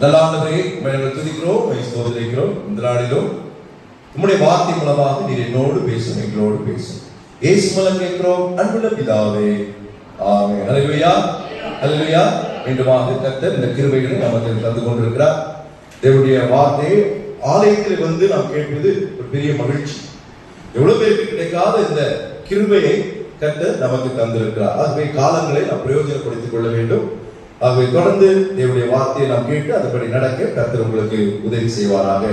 நல்ல ஆண்டவரே, உம்மை துதிக்கிறோம், உம்மை ஸ்தோத்திரிக்கிறோம். இந்த நாளிலும் உம்முடைய வார்த்தை மூலமாக நீர் என்னோடு பேசும், எங்களோடு பேசும். இயேசு மூலம் கேட்கிறோம் அன்புள்ள பிதாவே, ஆமென். அல்லேலூயா, அல்லேலூயா. மீண்டுமாக கர்த்தர் இந்த கிருபைகளை நமக்கு தந்து கொண்டிருக்கிறார். தேவனுடைய வார்த்தையை ஆலயத்தில் வந்து நாம் கேட்பது ஒரு பெரிய மகிழ்ச்சி. எவ்வளவு பேருக்கு கிடைக்காத இந்த கிருபையை கர்த்தர் நமக்கு தந்திருக்கிறார். ஆகவே காலங்களை நாம் பிரயோஜனப்படுத்திக் கொள்ள வேண்டும். ஆகவே தொடர்ந்து தேவனுடைய வார்த்தையை நாம் கேட்டு அதுபடி நடக்க கர்த்தர் உங்களுக்கு உதவி செய்வாராக.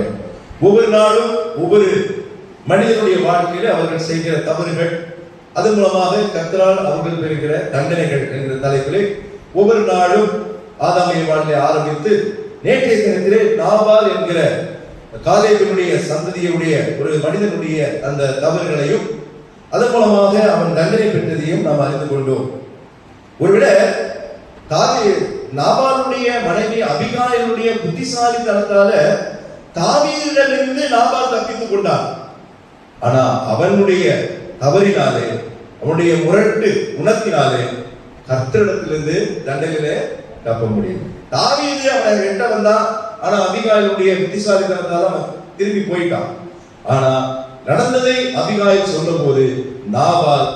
ஒவ்வொரு நாளும் ஒவ்வொரு மனிதனுடைய வாழ்க்கையில அவர்கள் செய்கிற தவறுகள், அதன் மூலமாக கர்த்தரால் அவர்கள் பெறுகிற தண்டனைகள் என்கிற தலைப்பிலே ஒவ்வொரு நாளும் ஆதாமின் வாழ்க்கையை ஆரம்பித்து நேற்றைய தினத்திலே நாபால் என்கிற காலேபினுடைய சந்ததியுடைய ஒரு மனிதனுடைய அந்த தவறுகளையும் அதன் மூலமாக அவன் தண்டனை பெற்றதையும் நாம் அறிந்து கொண்டோம். ஒருவேளை நாபாலுடைய மனைவி அபிகாயிலுடைய புத்திசாலித்தனத்தால தாவீதிடமிருந்து நாபால் தப்பித்துக் கொண்டான். ஆனா அவனுடைய தவறினாலே, அவனுடைய முரட்டு குணத்தினாலே கர்த்தரிடத்திலிருந்து தண்டனையிலே தப்ப முடியும். தாவீது அவனை வெட்ட வந்தான், ஆனா அபிகாயிலுடைய புத்திசாலித்தனத்தால அவன் திரும்பி போயிட்டான். ஆனா நடந்ததை அபிகாயில் சொன்ன போது நாபால்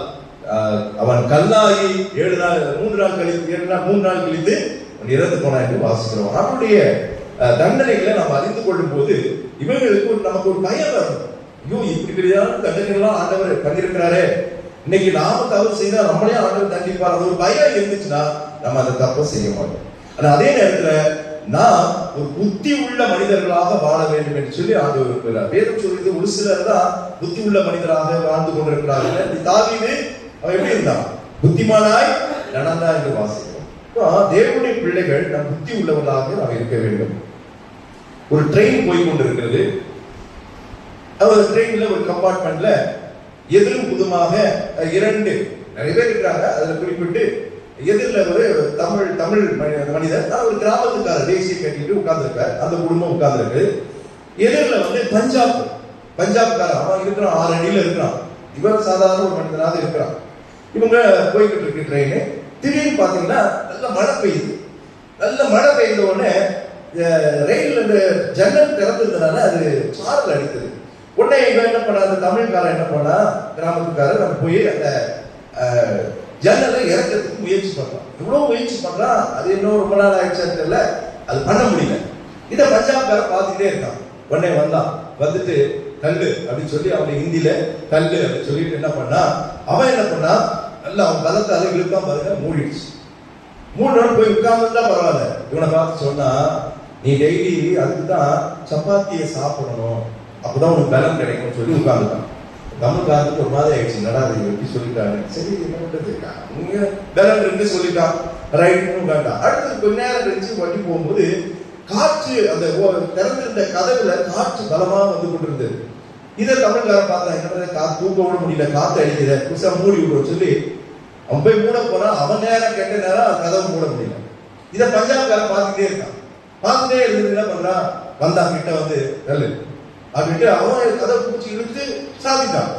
அவன் கல்லாகி 3 நாள் கழித்து இறந்து போனான் என்று வாசிக்கிறோம். அவனுடைய தண்டனைகளை நாம் அறிந்து கொள்ளும் போது இவங்களுக்கு நமக்கு ஒரு பயம் வரும். ஐயோ, இப்படி பெரிய தண்டனைகள்லாம் ஆண்டவர் பண்ணியிருக்கிறாரே, இன்னைக்கு நாம தவறு செய்தா நம்மளே ஆண்டவர் தண்டிப்பார். அது ஒரு பயம் இருந்துச்சுன்னா நம்ம அந்த தப்பை செய்ய மாட்டோம். ஆனா அதே நேரத்துல நாம் ஒரு புத்தி உள்ள மனிதர்களாக வாழ வேண்டும் என்று சொல்லி ஆண்டவர் இருக்கிறார். வேதம் சொல்றது ஒரு சிலர் தான் புத்தி உள்ள மனிதராக வாழ்ந்து கொண்டிருக்கிறார்கள். தாவீது அவன் எப்படி இருந்தான்? புத்திமானாய் நடந்தான் என்று வாசிக்கிறோம். தேவனுடைய பிள்ளைகள் நம் புத்தி உள்ளவர்களாக நாம் இருக்க வேண்டும். ஒரு ட்ரெயின் போய் கொண்டிருக்கிறது. அவர் ட்ரெயின்ல ஒரு கம்பார்ட்மெண்ட்ல எதிரும் புதுமாக 2 நிறைய பேர் இருக்கிறாங்க. அதுல குறிப்பிட்டு எதிரில் ஒரு தமிழ் மனிதர், ஒரு கிராமத்துக்காரர் தேசிய கட்டிட்டு உட்கார்ந்துருக்காரு. அந்த குடும்பம் உட்கார்ந்துருக்கு. எதிரில் வந்து பஞ்சாப்காரர் அவன் இருக்கிறான், 6 அடியில இருக்கிறான். இவர் சாதாரண ஒரு மனிதனாக இருக்கிறான். இவங்க போய்கிட்டு இருக்கு ட்ரெயின். திடீர்னு பாத்தீங்கன்னா நல்ல மழை பெய்யுது. நல்ல மழை பெய்த உடனே ரயில் அந்த ஜன்னல் திறந்ததுனால அது சாரல் அடித்தது. உடனே இவன் என்ன பண்ணா, அந்த தமிழ்காரன் என்ன பண்ணா, கிராமத்துக்காரர் நம்ம போய் அந்த ஜன்னலை இறக்கிறதுக்கு முயற்சி பண்றான். இவ்வளவு முயற்சி பண்றான், அது இன்னும் ரொம்ப நாள் ஆயிடுச்சான்னு தெரியல, அது பண்ண முடியல. இதை பஞ்சாப்காரர் பார்த்துக்கிட்டே இருக்கான். உடனே வந்தான், வந்துட்டு கல்லு அப்படின்னு சொல்லி அவனை ஹிந்தியில கல்லு அப்படின்னு சொல்லிட்டு என்ன பண்ணா, அவன் என்ன பண்ணா, நல்லா அவன் பலத்தால இழுக்காம பாருங்க மூடிடுச்சு. 3 நாள் போய் உட்கார்ந்துட்டா பரவாயில்ல. இவனை பார்த்து சொன்னா, நீ டெய்லி அதுக்குதான் சப்பாத்தியை சாப்பிடணும், அப்பதான் உனக்கு பலம் கிடைக்கும் சொல்லி உட்கார்ந்துட்டான். தமிழ்காரத்துக்கு ஒரு மாதிரி ஆயிடுச்சு. நடாது எப்படி சொல்லிட்டாங்க, சரி என்ன பண்றது, நீங்க பலம் இருந்து சொல்லிட்டான், ரைட்னு உட்காந்துட்டான். அடுத்தது கொஞ்ச நேரம் கழிச்சு வண்டி போகும்போது காற்று, அந்த திறந்திருந்த கதவுல காற்று பலமா வந்து கொண்டிருந்தது. இதை தமிழ்காரன் பார்த்தா, என்ன காத்து தூக்க விட முடியல, காத்து அடிக்குத, புதுசா மூடி விடுவோம் சொல்லி அவன் போய் மூட போனா அவன் நேரம் கெட்ட நேரம் கதவு மூட முடியல. இதை பஞ்சாப்காரன் பார்த்துட்டே இருக்கான். பார்த்துட்டே இருந்து என்ன பண்றான், வந்தான் கிட்ட வந்து கல்லு அப்படின்ட்டு அவன் கதவை பிடிச்சி இழுத்து சாதிட்டான்.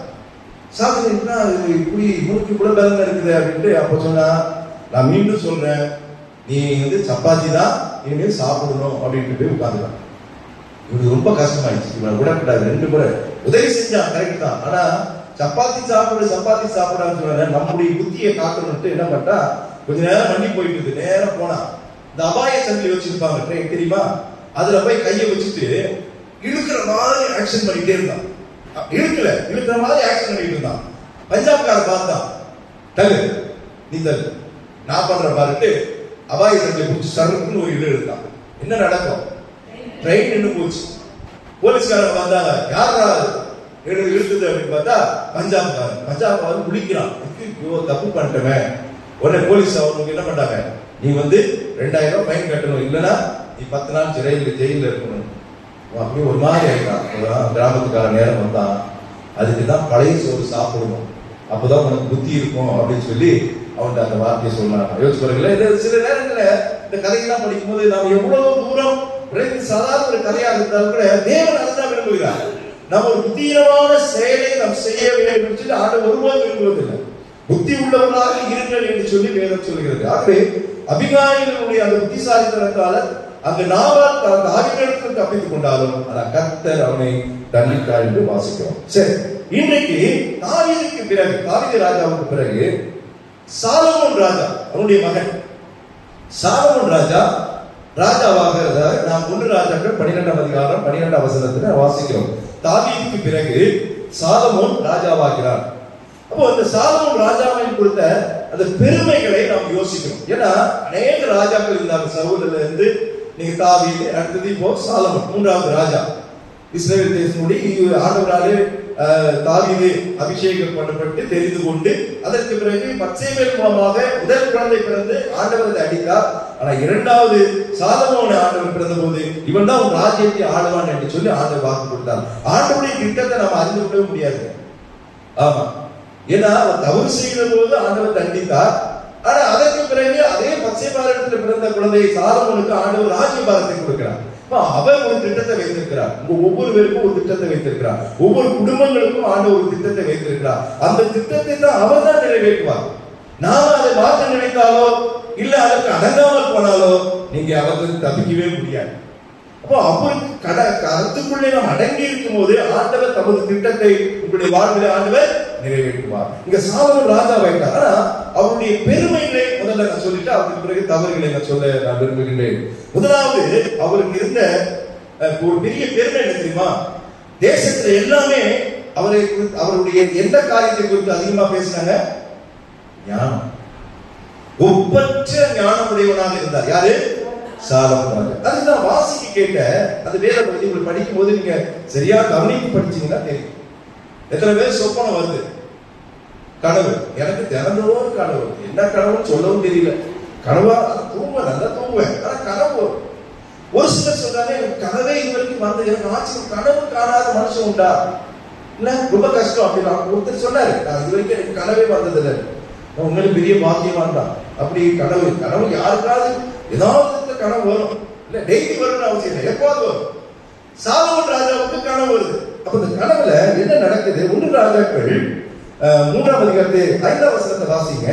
சாதினா இப்படி மூக்கு கூட பலமா இருக்குது அப்படின்ட்டு அப்ப சொன்னா, நான் மீண்டும் சொல்றேன், நீ வந்து சப்பாத்தி தான் இனிமேல் சாப்பிடணும் அப்படின்ட்டு போய் உட்காந்துட்டான். இவனுக்கு ரொம்ப கஷ்டமாயிடுச்சு. இவன் விடக்கூடாது. 2 முறை உதவி செஞ்சான், கரெக்ட் தான். ஆனா சப்பாத்தி சாப்பிடான்னு சொன்ன நம்முடைய புத்தியை காக்கணும்ட்டு என்ன பண்ணா, கொஞ்ச நேரம் வண்டி போயிட்டு இருக்கு. நேரம் போனா இந்த அபாய சங்கிலி வச்சிருப்பாங்க ட்ரெயின் தெரியுமா, அதுல போய் கையை வச்சுட்டு இழுக்கிற மாதிரி ஆக்ஷன் பண்ணிட்டே இருந்தான். இழுக்கிற மாதிரி ஆக்ஷன் பண்ணிட்டு இருந்தான். பஞ்சாப்கார பார்த்தான், தகு நீ தகு நான் பண்ற பாருட்டு அபாய சங்கிலி பிடிச்சி சருக்குன்னு ஒரு இழு எடுத்தான். என்ன நடக்கும், ட்ரெயின் நின்று போச்சு. போலீஸ்காரங்க வந்தாங்க, யாரா இழுத்துது அப்படின்னு பார்த்தா பஞ்சாப்காரன் குளிக்கிறான். தப்பு பண்ணிட்டவன். உடனே போலீஸ் அவனுக்கு என்ன பண்ணாங்க, நீ வந்து 2000 ஃபைன் கட்டணும், இல்லைன்னா நீ 10 நாள் ஜெயில இருக்கணும். அப்படி ஒரு மாதிரி ஆயிட்டான். கிராமத்துக்கார நேரம் வந்தான், அதுக்கு தான் பழைய சோறு சாப்பிடணும், அப்பதான் உனக்கு புத்தி இருக்கும் அப்படின்னு சொல்லி அவன்கிட்ட அந்த வார்த்தையை சொன்னாங்க. யோசிச்சு பாருங்களேன். சில நேரங்கள்ல இந்த கதையெல்லாம் படிக்கும் போது நாம் எவ்வளவு தூரம் சாதாரண ஒரு கதையாக இருந்தாலும் கூட தேவன் அதுதான் விரும்புகிறார். நம்ம ஒரு புத்தியமான செயலை நாம் செய்ய வேண்டும் என்று சொல்லி ஆண்டவர் ஒருபோதும் விரும்புவதில்லை. புத்தி உள்ளவர்களாக இருங்கள் என்று சொல்லி வேதம் சொல்கிறது. ஆகவே அபிகாயிலுடைய அந்த புத்திசாலித்தனத்தால அங்கு நாபால் தாவீதிடத்தில் தப்பித்துக் கொண்டாலும் ஆனால் கர்த்தர் அவனை தண்டித்தார் என்று வாசிக்கிறோம். சரி, இன்றைக்கு தாவீதுக்கு பிறகு, தாவீது ராஜாவுக்கு பிறகு சாலமோன் ராஜா, அவனுடைய மகன் சாலமோன் ராஜா ராஜாவாக நாம் 1 ராஜாக்கள் 12ஆம் அதிகாரம் 12ஆம் வசனத்தில் வாசிக்கிறோம். தாவீதுக்கு பிறகு சாலமோன் ராஜாவாகிறார். அப்போ அந்த சாலமோன் ராஜாவின் கொடுத்த அந்த பெருமைகளை நாம் யோசிக்கிறோம். ஏன்னா அநேக ராஜாக்கள் இருந்தாங்க. சவுல்ல இருந்து நீங்க தாவீது, அடுத்தது இப்போ சாலமோன் 3வது ராஜா. இஸ்ரவேல் தேசமுடைய ஆண்டவராலே தாவீது அபிஷேகம் பண்ணப்பட்டு தெரிந்து கொண்டு அதற்கு பிறகு பத்சேபேல் மூலமாக முதல் குழந்தை பிறந்து ஆண்டவரை அடித்தார். ஆனா 2வது சாலமோன் ஆண்டவர் பிறந்த போது இவன் தான் உன் ராஜ்யத்தை ஆளுவான் என்று சொல்லி ஆண்டவர் வாக்கு கொடுத்தார். ஆண்டவருடைய திட்டத்தை நம்ம அறிந்து கொள்ளவே முடியாது. ஆமா, ஏன்னா அவர் தவறு செய்கிற போது ஆண்டவர் தண்டித்தார். ஆனா அதற்கு பிறகு அதே பத்சேபாரத்தில் பிறந்த குழந்தையை சாலமோனுக்கு ஆண்டவர் ராஜ்யபாரத்தை கொடுக்கிறார். அவர் ஒரு திட்டத்தை வைத்திருக்கிறார். ஒவ்வொரு பேருக்கும் ஒரு திட்டத்தை வைத்திருக்கிறார். ஒவ்வொரு குடும்பங்களுக்கும் ஆண்டவர் ஒரு திட்டத்தை வைத்திருக்கிறார். அந்த திட்டத்தை தான் அவர் தான் நிறைவேற்றுவார். நாம அதை மாற்ற நினைத்தாலோ இல்ல அதற்கு அடங்காமல் போனாலோ நீங்க அவருக்கு தப்பிக்கவே முடியாது. அப்போ அவருக்கு கருத்துக்குள்ளே நாம் அடங்கி இருக்கும் போது ஆண்டவர் தமது திட்டத்தை உங்களுடைய வாழ்வில் ஆண்டவர் நிறைவேற்றுவார். இங்க சாலமோன் ராஜா வைத்தார். ஆனா அவருடைய பெருமைகளை முதல்ல நான் சொல்லிட்டு அவருக்கு பிறகு தவறுகளை நான் சொல்ல நான் விரும்புகின்றேன். முதலாவது அவருக்கு இருந்த ஒரு பெரிய பெருமை என்ன தெரியுமா? தேசத்துல எல்லாமே அவரை அவருடைய எந்த காரியத்தை குறித்து அதிகமா பேசினாங்க? ஞானம். ஒப்பற்ற ஞானம் உடையவனாக இருந்தார். யாரு? சாலமோன். அதுதான் வாசிக்க கேட்ட அந்த வேத பகுதி உங்களுக்கு படிக்கும் போது நீங்க சரியா கவனித்து படிச்சீங்கன்னா தெரியும். எத்தனை பேர் சொப்பனம் வருது, கனவு. எனக்கு திறந்தோர் கனவு, என்ன கனவுன்னு சொல்லவும் தெரியல. கனவா தூங்குவேன், நல்லா தூங்குவேன், ஆனா கனவு. ஒரு சிலர் சொல்றாங்க எனக்கு கனவே இது வரைக்கும் வந்து எனக்கு ஆச்சரியம், கனவு காணாத மனுஷன் உண்டா? இல்ல ரொம்ப கஷ்டம் அப்படின்னா ஒருத்தர் சொன்னாரு, நான் இது வரைக்கும் எனக்கு கனவே வந்தது இல்லை, உண்மையில பெரிய பாக்கியமான் தான். அப்படி கனவு கனவு யாருக்காவது ஏதாவது கனவு வரும், இல்ல டெய்லி வரும்னு அவசியம் இல்லை, எப்போது வரும். சாலமோன் ராஜாவுக்கு கனவு வருது. அப்ப இந்த கனவுல என்ன நடக்குது? 1 ராஜாக்கள் 3ஆம் அதிகாரத்தை 5ஆம் வசனத்தை வாசிங்க.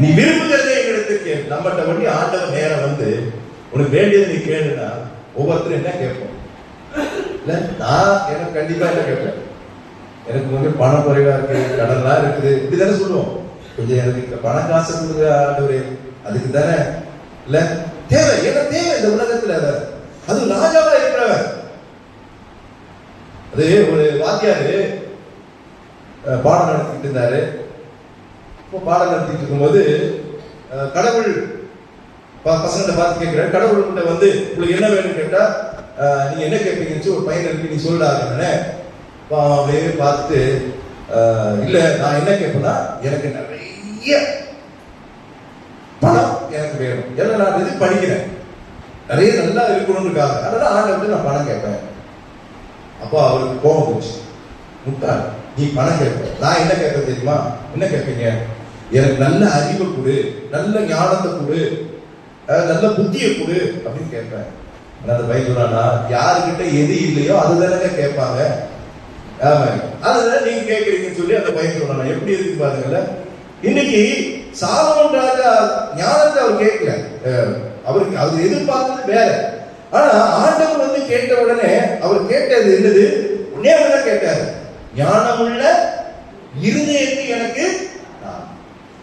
நீ விரும்புகிறதை எங்களுக்கு கேளு. நம்மகிட்ட வண்டி ஆண்டவர் நேரம் வந்து உனக்கு வேண்டியது நீ கேளுனா ஒவ்வொருத்தரும் என்ன கேட்போம்? இல்ல நான் எனக்கு கண்டிப்பா என்ன கேட்பேன்? எனக்கு வந்து பணம் குறைவா இருக்கு, கடன்லாம் இருக்குது, இப்படிதானே சொல்லுவோம். கொஞ்சம் எனக்கு பண காசு கொடுக்குற ஆண்டவரே, அதுக்கு தானே இல்ல தேவை, என்ன தேவை இந்த உலகத்துல. அது ராஜாவா இருக்கிறவன். அது ஒரு வாத்தியாரு பாடம் நடத்திட்டு இருந்தாரு. பாடம் நடத்திட்டு இருக்கும்போது கடவுள் பசங்களை பார்த்து கேட்கிறார். கடவுள் கிட்ட வந்து உங்களுக்கு என்ன வேணும்னு கேட்டா நீங்க என்ன கேட்பீங்கன்னு ஒரு பையன் இருக்கு, நீ சொல்றாங்க. அப்படியே பார்த்துட்டு இல்ல நான் என்ன கேட்பேன்னா எனக்கு நிறைய பணம் எனக்கு வேணும், ஏன்னா நான் இது படிக்கிறேன், நிறைய நல்லா இருக்கணும்னுக்காக, அதனால ஆண்டவர்கிட்ட நான் பணம் கேட்பேன். அப்போ அவருக்கு கோபம் போச்சு. முட்டாள், நீ பணம் கேட்ப, நான் என்ன கேட்பேன் தெரியுமா? என்ன கேட்பீங்க? எனக்கு நல்ல அறிவை கொடு, நல்ல ஞானத்தை கொடு, நல்ல புத்தியை கொடு அப்படின்னு கேட்பேன். அந்த பையன் சொல்றானா, யாருக்கிட்ட எது இல்லையோ அதுதானே கேட்பாங்க, அதுதான் நீங்க கேட்கறீங்கன்னு சொல்லி அந்த பையன் சொல்றானா. எப்படி இருக்கு பாருங்கல்ல. இன்னைக்கு சாலமோன் ராஜா ஞானத்தை அவர் கேட்கல, அவருக்கு அவர் எதிர்பார்த்தது வேற. ஆனா ஆண்டவர் வந்து கேட்ட உடனே அவர் கேட்டது என்னது? ஒன்னே ஒண்ணு கேட்டாரு, ஞானமுள்ள இருதயத்தை எனக்கு.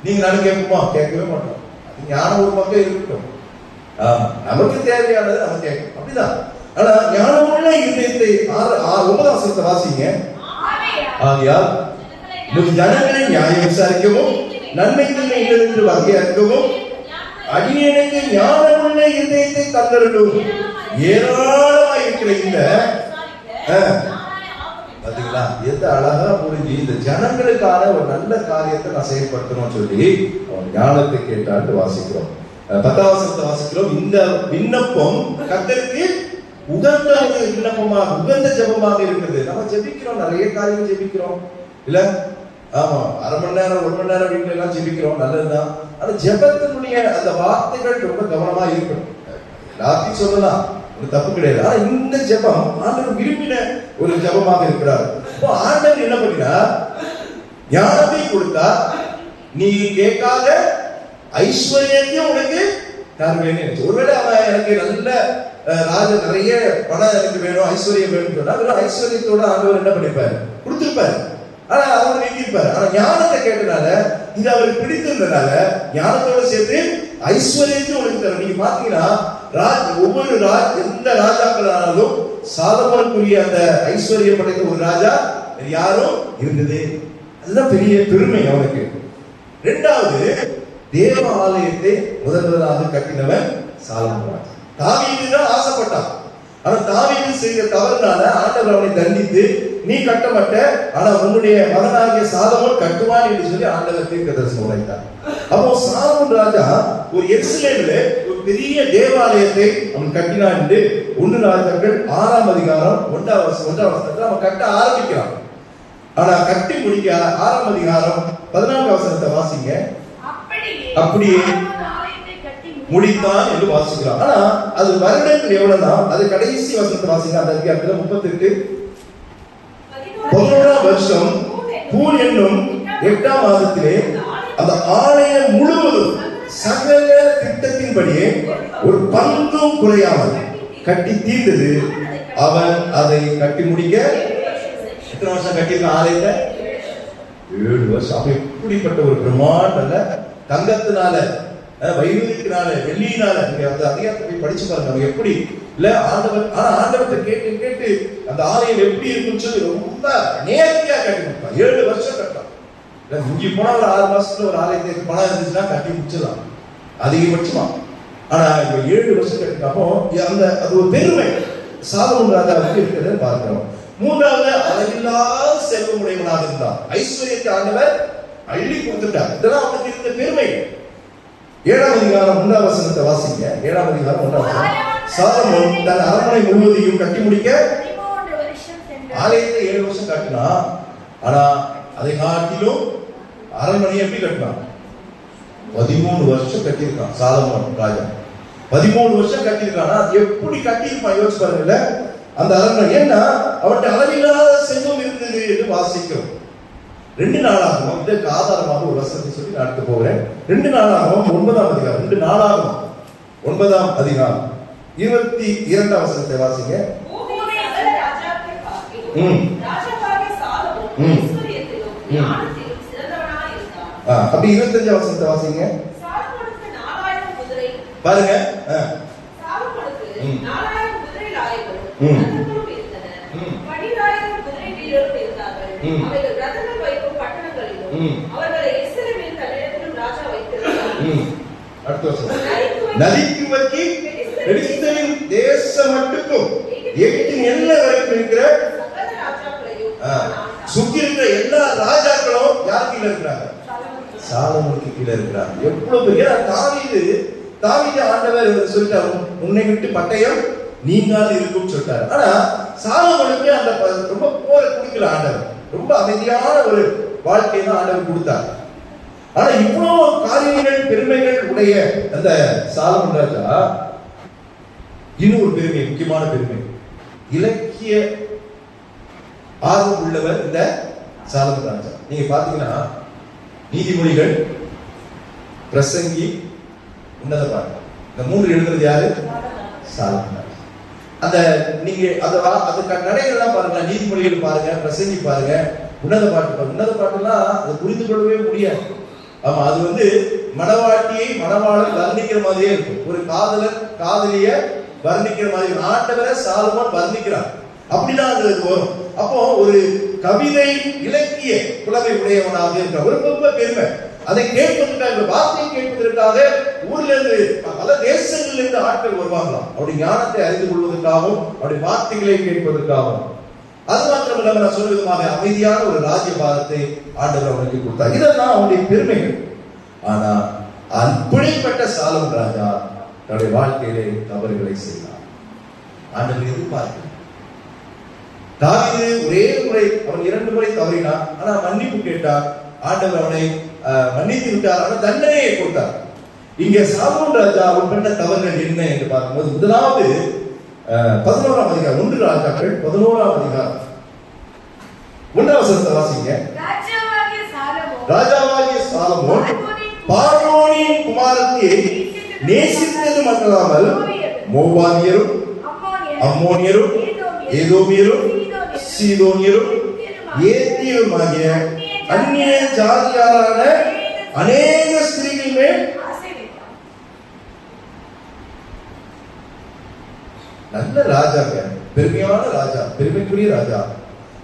நீங்க நான் கேட்போமா? கேட்கவே மாட்டோம். அது ஞானம் ஒரு பக்கம் இருக்கட்டும், நமக்கு தேவையானது நம்ம கேட்கும், அப்படிதான். ஆனா ஞானமுள்ள இருதயத்தை 9ஆம் வசனத்தை வாசிங்க. ஆகையால் ஜனங்களை நியாயம் விசாரிக்கவும் நன்மை தன்மை என்று வகையாக்கவும் அடியேனுக்கு ஞானமுள்ள இருதயத்தை தந்தருளும். ஏராளமாக இருக்கிற இந்த பாத்தீங்களா, எந்த அழகா புரிஞ்சு இந்த ஜனங்களுக்கான ஒரு நல்ல காரியத்தை நான் செயல்படுத்தணும் சொல்லி அவன் ஞானத்தை கேட்டான்னு வாசிக்கிறோம். 10ஆம் வசனத்தை வாசிக்கிறோம். இந்த விண்ணப்பம் கர்த்தருக்கு உகந்த விண்ணப்பமாக, உகந்த ஜெபமாக இருக்குது. நம்ம ஜெபிக்கிறோம், நிறைய காரியம் ஜெபிக்கிறோம் இல்ல? ஆமா, அரை மணி நேரம் 1 மணி நேரம் வீட்டுல எல்லாம் ஜெபிக்கிறோம், நல்லதுதான். ஆனா ஜெபத்தினுடைய அந்த வார்த்தைகள் ரொம்ப கவனமா இருக்கணும். எல்லாத்தையும் சொல்லலாம், ஒரு தப்பு கிடையாது. ஆனா இந்த ஜெபம் ஆண்டவர் விரும்பின ஒரு ஜெபமாக இருக்கிறார். இப்போ ஆண்டவர் என்ன பண்ணினா, ஞானத்தை கொடுத்தா, நீ கேட்காத ஐஸ்வர்யத்தையும் உனக்கு தருவேன்னு. ஒருவேளை அவன் எனக்கு நல்ல நிறைய பணம் எனக்கு வேணும், ஐஸ்வர்யம் வேணும்னு சொன்னா வெறும் ஐஸ்வர்யத்தோட ஆண்டவர் என்ன பண்ணிருப்பாரு? கொடுத்திருப்பாரு. ஆனா அவர் நீக்கிருப்பாரு. ஆனா ஞானத்தை கேட்டனால, இது அவருக்கு பிடித்திருந்தனால ஞானத்தோட சேர்த்து ஐஸ்வர்யத்தையும் உனக்கு தரும். நீங்க பாத்தீங்கன்னா ஒவ்வொரு எந்த ராஜாக்கள் ஆனாலும் சாலமோனுக்குரிய அந்த ஐஸ்வர்யம் படைத்த ஒரு ராஜா யாரும் இருந்தது. அதுதான் பெரிய பெருமை அவனுக்கு. இரண்டாவது, தேவ ஆலயத்தை முதலாக கட்டினவன் சாலமோன் ராஜா. தாவீது தான் ஆசைப்பட்டான். ஆனா தாவீது செய்த தவறுனால ஆண்டவர் அவனை தண்டித்து, நீ கட்டப்பட்ட, ஆனா உன்னுடைய மகனாகிய சாலமோன் கட்டுவான் என்று சொல்லி ஆண்டவர் தீர்க்கதரிசனம் உரைத்தார். அப்போ சாலமோன் ராஜா ஒரு எருசலேமில் ஒரு பெரிய தேவாலயத்தை அவன் கட்டினான் என்று 1 ராஜாக்கள் 6ஆம் அதிகாரம் 1ஆம் வசனத்தில் அவன் கட்ட ஆரம்பிக்கிறான். ஆனா கட்டி முடிக்க 6ஆம் அதிகாரம் 14ஆம் வசனத்தை வாசிங்க. அப்படியே முடித்தான் என்று வாசிக்கிறான். ஆனா அது வருடங்கள் எவ்வளவுனா, அது கடைசி வசனத்தை வாசிங்க. அந்த அதிகாரத்துல 38 11ஆம் வருஷம் பூன் என்னும் 8ஆம் மாதத்திலே அந்த ஆலயம் முழுவதும் சகல திட்டத்தின்படியே ஒரு பங்கும் குறையாமல் கட்டி தீர்ந்தது. அவன் அதை கட்டி முடிக்க எத்தனை வருஷம் கட்டியிருக்கான்? ஆலயத்தை 7 வருஷம். அப்ப இப்படிப்பட்ட ஒரு பிரம்மாண்ட தங்கத்தினால, வைரத்தினால, வெள்ளியினால, நீங்க அந்த அதிகாரத்தை போய் படிச்சு பாருங்க. அவங்க எப்படி இல்ல ஆண்டவர், ஆனா ஆண்டவத்தை கேட்டு கேட்டு அந்த ஆலயம் எப்படி இருக்குன்னு சொல்லி ரொம்ப நேர்த்தியா கட்டி கொடுத்தான். 7 வருஷம் கட்டான். இங்க போனா ஒரு 6 மாசத்துல ஒரு ஆலயத்துக்கு பணம் இருந்துச்சுன்னா கட்டி முடிச்சிடலாம் அதிகபட்சமா. ஆனா இப்ப 7 வருஷம் கட்டினப்போ அந்த அது ஒரு பெருமை சாலமோன் ராஜாவுக்கு இருக்கிறத பார்க்கிறோம். மூன்றாவது, அளவில்லாத செல்வமுடையவனாக இருந்தான். ஐஸ்வர்யத்தை ஆண்டவர் அள்ளி கொடுத்துட்டார். இதெல்லாம் அவனுக்கு இருந்த பெருமை. 7ஆம் அதிகாரம் 1ஆம் வசனத்தை வாசிங்க. 7ஆம் அதிகாரம் 1ஆம் வசனம். சாலமோன் தன் அரண்மனை முழுவதையும் கட்டி முடிக்க ஆலயத்தை 7 வருஷம் கட்டினா. ஆனா அதை காட்டிலும் அரண்மனையை எப்படி கட்டினான்? 13 வருஷம் கட்டியிருக்கான் சாலமோன் ராஜா. 13 வருஷம் கட்டியிருக்கானா, அது எப்படி கட்டியிருப்பான் யோசிச்சு பாருங்கல்ல அந்த அரண்மனை. ஏன்னா அவன்கிட்ட அளவில்லாத செல்வம் இருந்தது என்று வாசிக்கிறோம். 2 நாளாகவும் இதற்கு ஆதாரமாக ஒரு வசனத்தை சொல்லி நடத்த போகிறேன். 2 நாளாகவும் 9ஆம் அதிகாரம் 2 நாளாகவும் 9ஆம் அதிகாரம் 22ஆம் வசனத்தை வாசிங்க. அப்படி 25ஆம் வசனத்தை வாசிங்க. பாருங்க. நதிக்கு வக்கி பெலிஸ்தரின் தேசம் மட்டுக்கும் எகிப்தின் எல்லை வரைக்கும் இருக்கிற சுத்தி இருக்கிற எல்லா ராஜாக்களும் யார் கீழே இருக்கிறாங்க? சாலமோனுக்கு கீழே இருக்கிறாங்க. எவ்வளவு பெரிய தாவீது ஆண்டவர் சொல்லிட்டாரு, உன்னை விட்டு பட்டயம் நீங்காது இருக்கும் சொல்லிட்டாரு. ஆனா சாலமோனுக்கு அந்த ரொம்ப போர குடிக்கல ஆண்டவர். ரொம்ப அமைதியான ஒரு வாழ்க்கையை தான் ஆண்டவர் கொடுத்தார். ஆனா இவ்வளவு காரியங்கள் பெருமைகள் உடைய அந்த சாலமோன் ராஜா இன்னும் ஒரு பெருமை, முக்கியமான பெருமை, இலக்கிய ஆர்வம் உள்ளவர் இந்த சாலமோன் ராஜா. நீங்க பாத்தீங்கன்னா நீதிமொழிகள், பிரசங்கி, உன்னத பாட்டு, இந்த 3 எழுதுறது யாரு? சாலமோன் ராஜா. அந்த நீங்க அது நடைகள்லாம் பாருங்க, நீதிமொழிகள் பாருங்க, பிரசங்கி பாருங்க, உன்னத பாட்டு பாருங்க. உன்னத பாட்டுலாம் அதை புரிந்து கொள்ளவே முடியாது. ஆமா, அது மணவாட்டியை மணவாளன் வர்ணிக்கிற மாதிரியே இருக்கும். ஒரு காதலிய வர்ணிக்கிற மாதிரி ஆண்டவரை சாலமோன் வர்ணிக்கிறார். அப்படிதான் அது வரும். அப்போ ஒரு கவிதை இலக்கிய புலமை உடையவனாக இருக்கிற ஒரு ரொம்ப பெருமை. அதை கேட்பதற்காக, வார்த்தையை கேட்பதற்காக ஊர்ல இருந்து பல தேசங்களில் இருந்து ஆட்கள் வருவாங்களாம். அவருடைய ஞானத்தை அறிந்து கொள்வதற்காகவும் அவருடைய வார்த்தைகளை கேட்பதற்காகவும். அது மாத்திரமல்ல, நான் சொல்ல விதமாக அமைதியான ஒரு ராஜ்யபாரத்தை ஆண்டவர் அவனுக்கு கொடுத்தார். இதெல்லாம் அவனுடைய பெருமைகள். ஆனா அப்படிப்பட்ட சாலமோன் ராஜா தன்னுடைய வாழ்க்கையிலே தவறுகளை செய்தார். ஆண்டவர் எதிர்பார்க்கிறார். தாவீது ஒரே முறை, அவன் 2 முறை தவறினான். ஆனா மன்னிப்பு கேட்டார். ஆண்டவர் அவனை மன்னித்து விட்டார். ஆனா தண்டனையை கொடுத்தார். இங்க சாலமோன் ராஜா அவன் பண்ண தவறுகள் என்ன என்று பார்க்கும்போது, முதலாவது 11ஆம் அதிகாரம் 1 ராஜாக்கள் 11ஆம் அதிகாரம் 1ஆம் வசனத்தை வாசிங்க. ராஜாவாகிய சாலமோன் குமாரத்தியை நேசித்தது மட்டுமல்லாமல் மோவாதியரும் அம்மோனியரும் ஏதோமியரும் சீதோனியரும் ஏத்தியருமாகிய அந்நிய ஜாதியாரான அநேக ஸ்திரீகள் மேல் நல்ல ராஜாங்க, பெருமையான ராஜா, பெருமைக்குரிய ராஜா.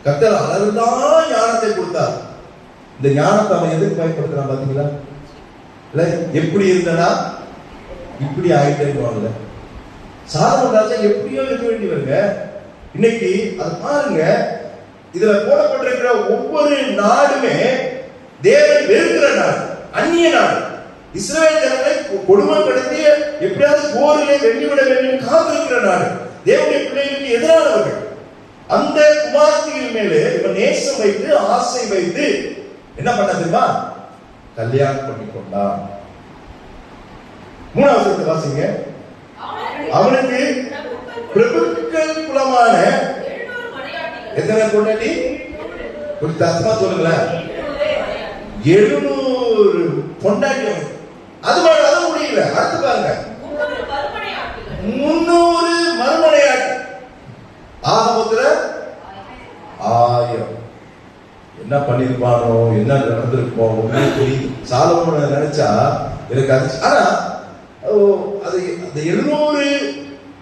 கர்த்தர் அளவுதான் ஞானத்தை கொடுத்தார். இந்த ஞானத்தை அவன் எதுக்கு பயன்படுத்துறான் பாத்தீங்களா? இல்ல எப்படி இருந்தனா இப்படி ஆயிட்டேன்னு சாலமோன் ராஜா எப்படியோ இருக்க வேண்டியவங்க. இன்னைக்கு அதை பாருங்க, இதுல போடப்பட்டிருக்கிற ஒவ்வொரு நாடுமே தேவன் வெறுக்கிற நாடு, அந்நிய நாடு. இஸ்ரவேல் ஜனங்களை கொடுமைப்படுத்தி எப்படியாவது போரிலே வெற்றி விட வேண்டும் காத்திருக்கிற நாடு, தேவனுடைய பிள்ளைகளுக்கு எதிரானவர்கள். அந்த குமாரத்தின் மேலே இவன் நேசம் வைத்து ஆசை வைத்து என்ன பண்ண தெரியுமா? கல்யாணம் பண்ணி கொண்டான். 3வது வசனத்தை வாசிங்க. அவனுக்கு பிரபுக்கள் குலமான எத்தனை பொண்டாட்டி? கொஞ்சம் தசமா சொல்லுங்களேன். 700 பொண்டாட்டி. அது முடியல. அடுத்து பாருங்க, 300 மறுமனையாட்டி. ஆகமத்துல 1000. என்ன பண்ணிருப்பானோ, என்ன நடந்திருப்போ தெரியுது. சாலமோனை நினைச்சா எனக்கு அது. ஆனா அது அந்த 700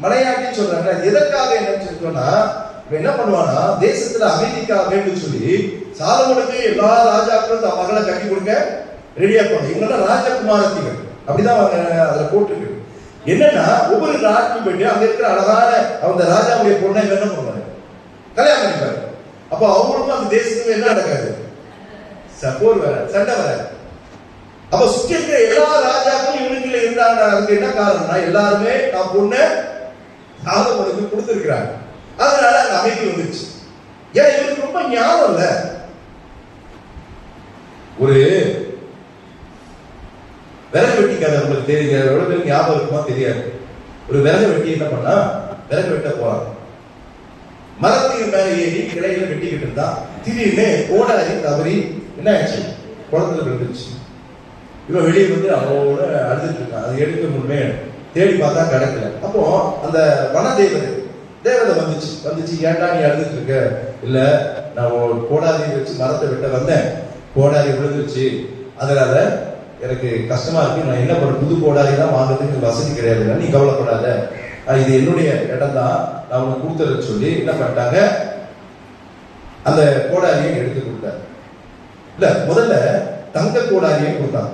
மலையாட்டின்னு சொல்றாங்க. எதற்காக என்ன சொல்றோம்னா, என்ன பண்ணுவானா, தேசத்துல அமைதிக்காக வேண்டும் சொல்லி சாலமோனுக்கு எல்லா ராஜாக்களும் தன் மகளை கட்டி கொடுக்க ரெடியா இருப்பாங்க. இவங்க ராஜகுமாரத்திகள் அப்படிதான் அதுல போட்டுருக்கு. என்னன்னா ஒவ்வொரு நாட்டுக்கும் போயிட்டு அங்க இருக்கிற அழகான அந்த ராஜாவுடைய பொண்ணை என்ன பண்ணுவாரு? கல்யாணம் பண்ணிப்பாரு. அப்ப அவங்களுக்கும் அந்த தேசத்துக்கு என்ன நடக்காது? போர் வர, சண்டை வர. அப்ப சுற்றி இருக்கிற எல்லா ராஜாக்களும் இவனுக்குள்ள இருந்தாங்க. அதுக்கு என்ன காரணம்னா, எல்லாருமே நான் பொண்ணை சாலமோனுக்கு கொடுத்திருக்கிறாங்க. அதனால அங்க அமைதி வந்துருச்சு. ஏன்? இவருக்கு ரொம்ப ஞாபகம் இல்ல. ஒரு விறகு வெட்டிக்காத உங்களுக்கு தெரியுது, எவ்வளவு பேருக்கு ஞாபகம் இருக்குமா தெரியாது. ஒரு விறகு வெட்டி என்ன பண்ணா, விறகு வெட்ட போறான். மரத்தின் மேல ஏறி கிளையில வெட்டிக்கிட்டு இருந்தா திடீர்னு கோடாரி தவறி என்ன ஆச்சு? குளத்துல விழுந்துச்சு. இவன் வெளியே வந்து அவனோட அழுதுட்டு இருக்கான். அது எடுக்க முன்னே தேடி பார்த்தா கிடைக்கல. அப்போ அந்த வன தேவதை வந்துச்சு. ஏன்டா நீ அழுதுட்டு இருக்க? இல்ல, நான் கோடாரி வச்சு மரத்தை வெட்ட வந்தேன், கோடாரி விழுந்துருச்சு, அதனால எனக்கு கஷ்டமா இருக்கு. நான் என்ன பண்ண, புது கோடாரி தான் வாங்குறதுக்கு வசதி கிடையாது, நீ கவலைப்படாத, இது என்னுடைய இடம் தான், நான் உனக்கு கொடுத்துற சொல்லி என்ன பண்ணிட்டாங்க, அந்த கோடாரியை எடுத்து கொடுத்தார். இல்ல, முதல்ல தங்க கோடாரியை கொடுத்தாங்க.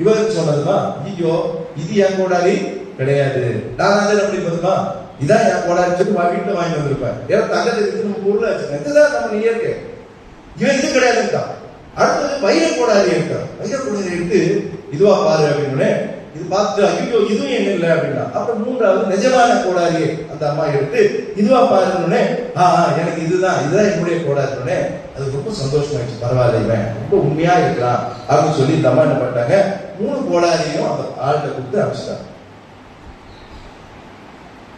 இவர் சொன்னதுமா, ஐயோ இது என் கோடாரி கிடையாது, நான் அதை அப்படி பண்ணுமா, இதான் என் கோடாரி சொல்லி வீட்டுல வாங்கி வந்திருப்பேன். ஏன்னா தங்கத்துக்கு நம்ம பொருள் ஆச்சு, இதுதான் நம்ம இயற்கை. இவன் இது கிடையாதுக்கா. அடுத்தது வைர கோடாரி இருக்கா. வைர கோடாரி எடுத்து இதுவா பாரு அப்படின்னு இது பார்த்துட்டு ஐயோ இதுவும் என்ன இல்லை அப்படின்னா, அப்புறம் 3வது நிஜமான கோடாரியை அந்த அம்மா எடுத்து இதுவா பாருன்னு, எனக்கு இதுதான் என்னுடைய கோடாரி. அது ரொம்ப சந்தோஷமாயிடுச்சு. பரவாயில்ல, இவன் ரொம்ப உண்மையா இருக்கிறான் அப்படின்னு சொல்லி இந்த அம்மா என்ன பண்ணிட்டாங்க, 3 கோடாரியும் அந்த ஆள்கிட்ட கொடுத்து அனுப்பிச்சிட்டாங்க.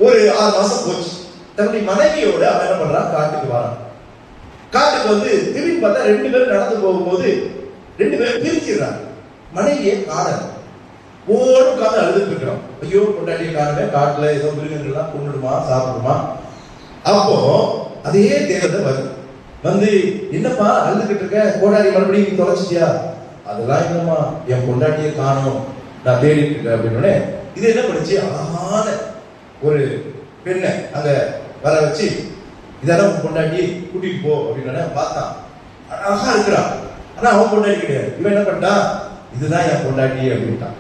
ஒரு 6 மாசம் போச்சு. தன்னுடைய மனைவியோட அவன் என்ன பண்றான், காட்டுக்கு வரான். காட்டுக்கு வந்து திடீர்னு பார்த்தா 2 பேரும் நடந்து போகும்போது 2 பேரும் பிரிச்சிடறாங்க. மனைவியை காணல. ஓடு காத்து அழுதுட்டு இருக்கிறோம். ஐயோ பொண்டாட்டியை காணுமே, காட்டுல ஏதோ மிருகங்கள்லாம் கொண்டுடுமா சாப்பிடுமா. அப்போ அதே தேவதை வருது. வந்து என்னப்பா அழுதுகிட்டு இருக்க, கோடாரி மறுபடியும் நீ தொலைச்சிட்டியா? அதெல்லாம் என்னம்மா, என் பொண்டாட்டியை காணும், நான் தேடிட்டு இருக்கேன் அப்படின்னு. இது என்ன பண்ணுச்சு, அழகான ஒரு பெண்ணை அங்க வர வச்சு, இதெல்லாம் உன் பொண்டாட்டி கூட்டிட்டு போ அப்படின்னு பார்த்தான். அழகா இருக்கிறான். ஆனா அவன் பொண்டாட்டி கிடையாது. இவன் என்ன பண்ணிட்டான், இதுதான் என் பொண்டாட்டி அப்படின்ட்டான்.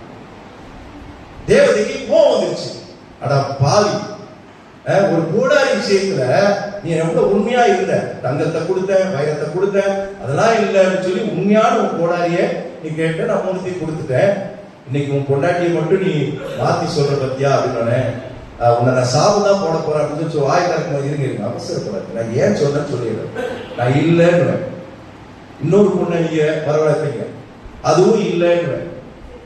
தேவதைக்கு கோவம் வந்துருச்சு. அடா பாவி, ஒரு கோடாரி விஷயத்துல நீ எவ்வளவு உண்மையா இருந்த, தங்கத்தை கொடுத்தேன், வைரத்தை கொடுத்தேன், அதெல்லாம் இல்லைன்னு சொல்லி உண்மையான உன் கோடாரிய நீ கேட்ட, நான் 3த்தையும் கொடுத்துட்டேன். இன்னைக்கு உன் பொண்டாட்டியை மட்டும் நீ மாத்தி சொல்ற பத்தியா அப்படின்னு, உன்னை நான் சாபம் போட போறேன் அப்படின்னு சொல்லி வாய் திறக்கும். இருங்க, அவசரப்படாது, நான் ஏன் சொன்னேன்னு சொல்லிடுறேன். நான் இல்லைன்னு இன்னொரு பொண்ணை நீங்க வரவழைப்பீங்க, அதுவும் இல்லைன்னு.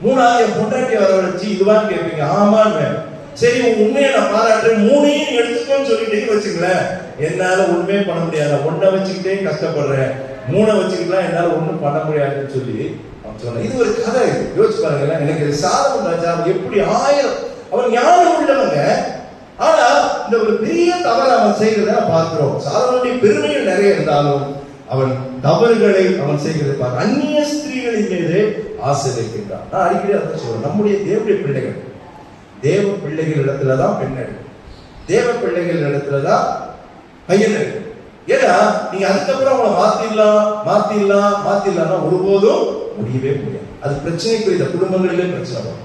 3வது என் பொண்டாட்டியை வரவழைச்சு இதுவான்னு கேட்பீங்க, ஆமான்னு. சரி, உண்மையை நான் பாராட்டுறேன், 3ஐயும் எடுத்துக்கோன்னு சொல்லிட்டு வச்சுங்களேன், என்னால ஒண்ணுமே பண்ண முடியாது. 1 வச்சுக்கிட்டே கஷ்டப்படுறேன், 3 வச்சுக்கிட்டா என்னால ஒண்ணும் பண்ண முடியாதுன்னு சொல்லி சொன்ன இது ஒரு கதை. யோசிச்சு பாருங்க. எனக்கு சாலமோன் ராஜா எப்படி 1000 அவர் ஞானம் உள்ளவங்க, ஆனா இந்த ஒரு பெரிய தவறு அவன் செய்கிறத பார்க்கிறோம். சாலமோனுடைய பெருமைகள் நிறைய இருந்தாலும் அவன் தவறுகளை அவன் செய்கிறதை பார்க்க அந்நிய ஸ்திரீகளின் மீது ஆசை வைக்கின்றான். நான் அடிக்கடி அதை சொல்றேன். நம்முடைய தேவ பிள்ளைகள் இடத்துலதான் பெண் எடுக்கும், தேவ பிள்ளைகள் இடத்துலதான் பையன் எடுக்கும். ஏன்னா நீங்க அதுக்கப்புறம் அவங்களை மாத்திடலாம்னா ஒருபோதும் முடியவே முடியாது. அது பிரச்சனைக்குரிய குடும்பங்களிலே பிரச்சனை வரும்.